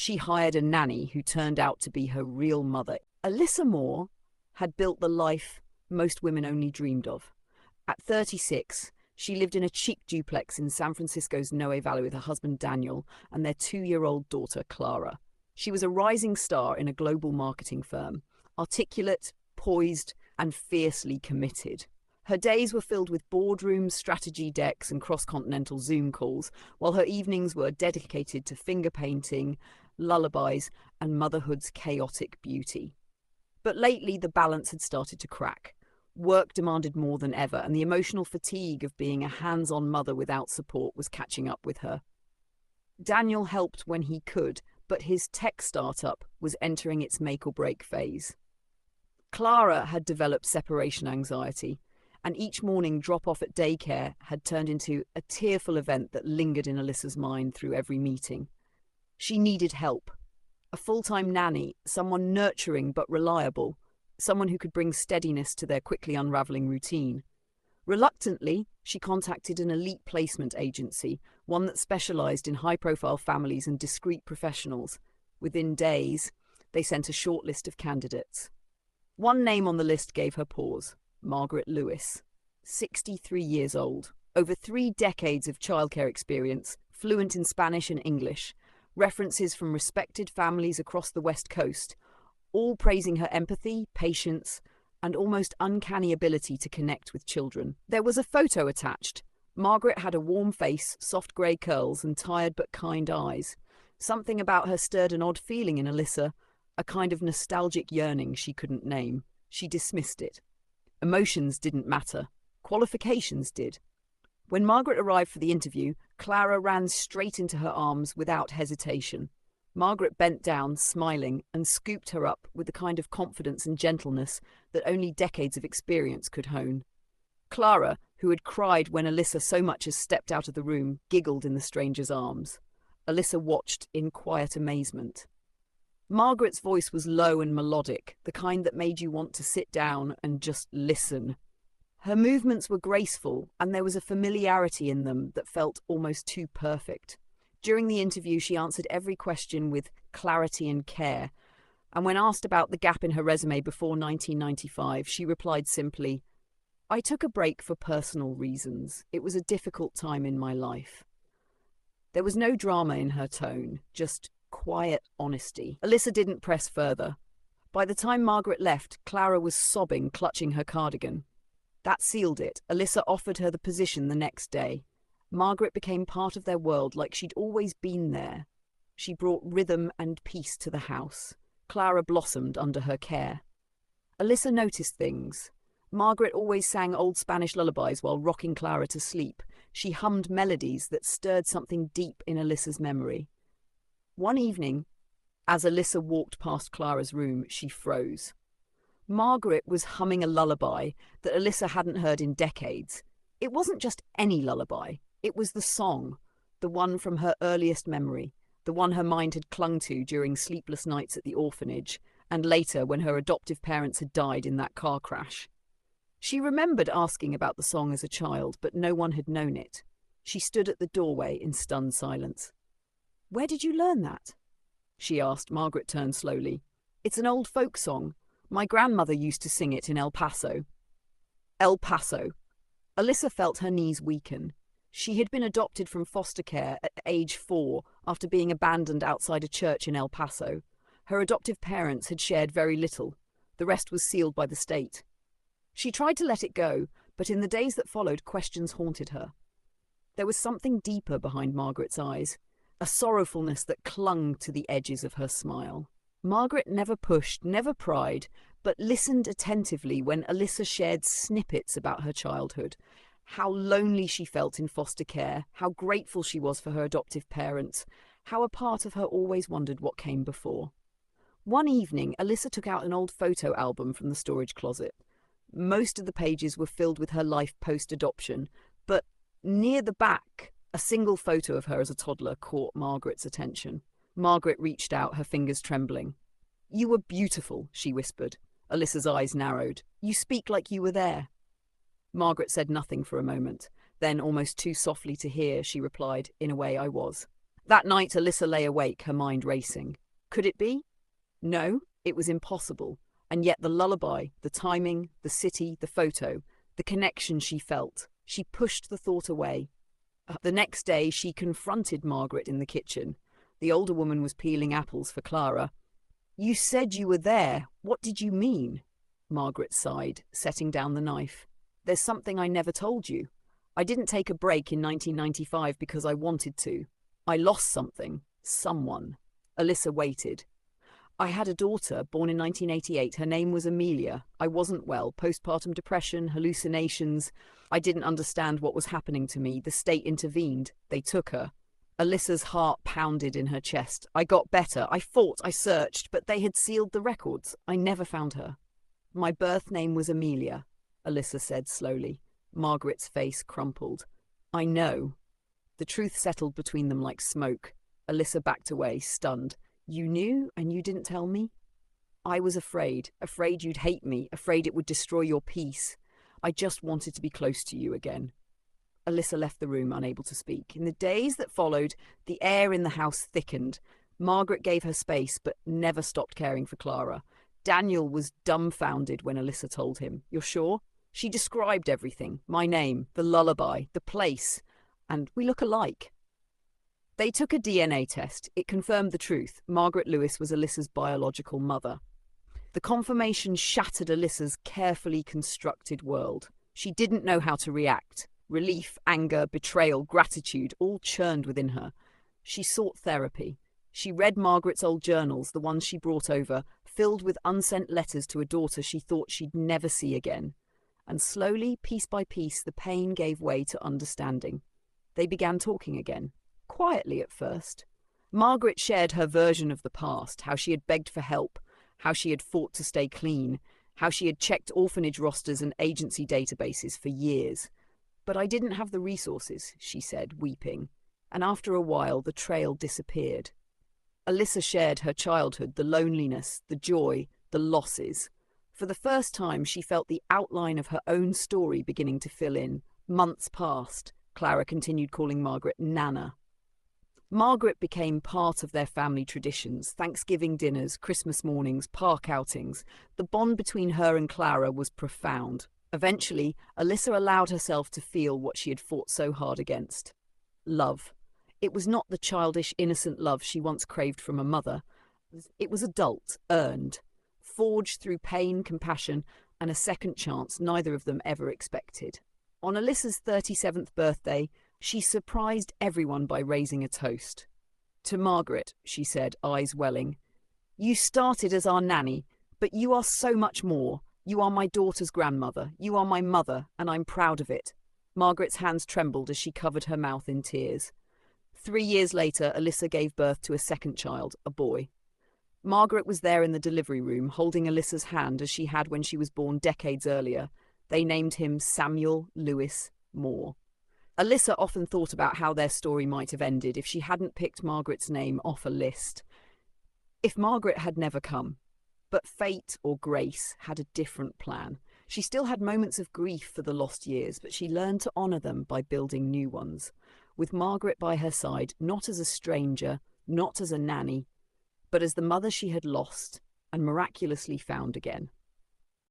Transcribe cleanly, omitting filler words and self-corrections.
she hired a nanny who turned out to be her real mother. Alyssa Moore had built the life most women only dreamed of. At 36, she lived in a chic duplex in San Francisco's Noe Valley with her husband Daniel and their 2-year-old daughter Clara. She was a rising star in a global marketing firm, articulate, poised, and fiercely committed. Her days were filled with boardrooms, strategy decks, and cross-continental Zoom calls, while her evenings were dedicated to finger painting, lullabies, and motherhood's chaotic beauty. But lately, the balance had started to crack. Work demanded more than ever, and the emotional fatigue of being a hands-on mother without support was catching up with her. Daniel helped when he could, but his tech startup was entering its make-or-break phase. Clara had developed separation anxiety, and each morning drop-off at daycare had turned into a tearful event that lingered in Alyssa's mind through every meeting. She needed help. A full-time nanny, someone nurturing but reliable, someone who could bring steadiness to their quickly unraveling routine. Reluctantly, she contacted an elite placement agency, one that specialized in high-profile families and discreet professionals. Within days, they sent a short list of candidates. One name on the list gave her pause: Margaret Lewis. 63 years old, over 3 decades of childcare experience, fluent in Spanish and English, references from respected families across the West Coast, all praising her empathy, patience, and almost uncanny ability to connect with children. There was a photo attached. Margaret had a warm face, soft grey curls, and tired but kind eyes. Something about her stirred an odd feeling in Alyssa, a kind of nostalgic yearning she couldn't name. She dismissed it. Emotions didn't matter. Qualifications did. When Margaret arrived for the interview, Clara ran straight into her arms without hesitation. Margaret bent down, smiling, and scooped her up with the kind of confidence and gentleness that only decades of experience could hone. Clara, who had cried when Alyssa so much as stepped out of the room, giggled in the stranger's arms. Alyssa watched in quiet amazement. Margaret's voice was low and melodic, the kind that made you want to sit down and just listen. Her movements were graceful, and there was a familiarity in them that felt almost too perfect. During the interview, she answered every question with clarity and care, and when asked about the gap in her resume before 1995, she replied simply, "I took a break for personal reasons. It was a difficult time in my life." There was no drama in her tone, just quiet honesty. Alyssa didn't press further. By the time Margaret left, Clara was sobbing, clutching her cardigan. That sealed it. Alyssa offered her the position the next day. Margaret became part of their world like she'd always been there. She brought rhythm and peace to the house. Clara blossomed under her care. Alyssa noticed things. Margaret always sang old Spanish lullabies while rocking Clara to sleep. She hummed melodies that stirred something deep in Alyssa's memory. One evening, as Alyssa walked past Clara's room, she froze. Margaret was humming a lullaby that Alyssa hadn't heard in decades. It wasn't just any lullaby. It was the song, the one from her earliest memory, the one her mind had clung to during sleepless nights at the orphanage, and later when her adoptive parents had died in that car crash. She remembered asking about the song as a child, but no one had known it. She stood at the doorway in stunned silence. "Where did you learn that?" she asked. Margaret turned slowly. "It's an old folk song. My grandmother used to sing it in El Paso." El Paso. Alyssa felt her knees weaken. She had been adopted from foster care at age 4 after being abandoned outside a church in El Paso. Her adoptive parents had shared very little. The rest was sealed by the state. She tried to let it go, but in the days that followed, questions haunted her. There was something deeper behind Margaret's eyes, a sorrowfulness that clung to the edges of her smile. Margaret never pushed, never pried, but listened attentively when Alyssa shared snippets about her childhood, how lonely she felt in foster care, how grateful she was for her adoptive parents, how a part of her always wondered what came before. One evening, Alyssa took out an old photo album from the storage closet. Most of the pages were filled with her life post-adoption, but near the back, a single photo of her as a toddler caught Margaret's attention. Margaret reached out, her fingers trembling. "You were beautiful," she whispered. Alyssa's eyes narrowed. "You speak like you were there." Margaret said nothing for a moment. Then, almost too softly to hear, she replied, "In a way, I was." That night, Alyssa lay awake, her mind racing. Could it be? No, it was impossible. And yet the lullaby, the timing, the city, the photo, the connection she felt, she pushed the thought away. The next day, she confronted Margaret in the kitchen. The older woman was peeling apples for Clara. "You said you were there. What did you mean?" Margaret sighed, setting down the knife. "There's something I never told you. I didn't take a break in 1995 because I wanted to. I lost something. Someone." Alyssa waited. "I had a daughter, born in 1988. Her name was Amelia. I wasn't well. Postpartum depression, hallucinations. I didn't understand what was happening to me. The state intervened. They took her." Alyssa's heart pounded in her chest. "I got better. I fought. I searched. But they had sealed the records. I never found her." "My birth name was Amelia," Alyssa said slowly. Margaret's face crumpled. "I know." The truth settled between them like smoke. Alyssa backed away, stunned. "You knew and you didn't tell me?" "I was afraid you'd hate me, afraid it would destroy your peace. I just wanted to be close to you again." Alyssa left the room, unable to speak. In the days that followed, the air in the house thickened. Margaret gave her space, but never stopped caring for Clara. Daniel was dumbfounded when Alyssa told him. "You're sure?" She described everything. My name, the lullaby, the place, and we look alike. They took a DNA test. It confirmed the truth. Margaret Lewis was Alyssa's biological mother. The confirmation shattered Alyssa's carefully constructed world. She didn't know how to react. Relief, anger, betrayal, gratitude all churned within her. She sought therapy. She read Margaret's old journals, the ones she brought over, filled with unsent letters to a daughter she thought she'd never see again. And slowly, piece by piece, the pain gave way to understanding. They began talking again. Quietly at first. Margaret shared her version of the past, how she had begged for help, how she had fought to stay clean, how she had checked orphanage rosters and agency databases for years. "But I didn't have the resources," she said, weeping. And after a while, the trail disappeared. Alyssa shared her childhood, the loneliness, the joy, the losses. For the first time, she felt the outline of her own story beginning to fill in. Months passed. Clara continued calling Margaret Nana. Margaret became part of their family traditions, Thanksgiving dinners, Christmas mornings, park outings. The bond between her and Clara was profound. Eventually, Alyssa allowed herself to feel what she had fought so hard against. Love. It was not the childish, innocent love she once craved from a mother. It was adult, earned, forged through pain, compassion, and a second chance neither of them ever expected. On Alyssa's 37th birthday, she surprised everyone by raising a toast. "To Margaret," she said, eyes welling. "You started as our nanny, but you are so much more. You are my daughter's grandmother. You are my mother, and I'm proud of it." Margaret's hands trembled as she covered her mouth in tears. 3 years later, Alyssa gave birth to a second child, a boy. Margaret was there in the delivery room, holding Alyssa's hand as she had when she was born decades earlier. They named him Samuel Lewis Moore. Alyssa often thought about how their story might have ended if she hadn't picked Margaret's name off a list. If Margaret had never come. But fate or grace had a different plan. She still had moments of grief for the lost years, but she learned to honour them by building new ones. With Margaret by her side, not as a stranger, not as a nanny, but as the mother she had lost and miraculously found again.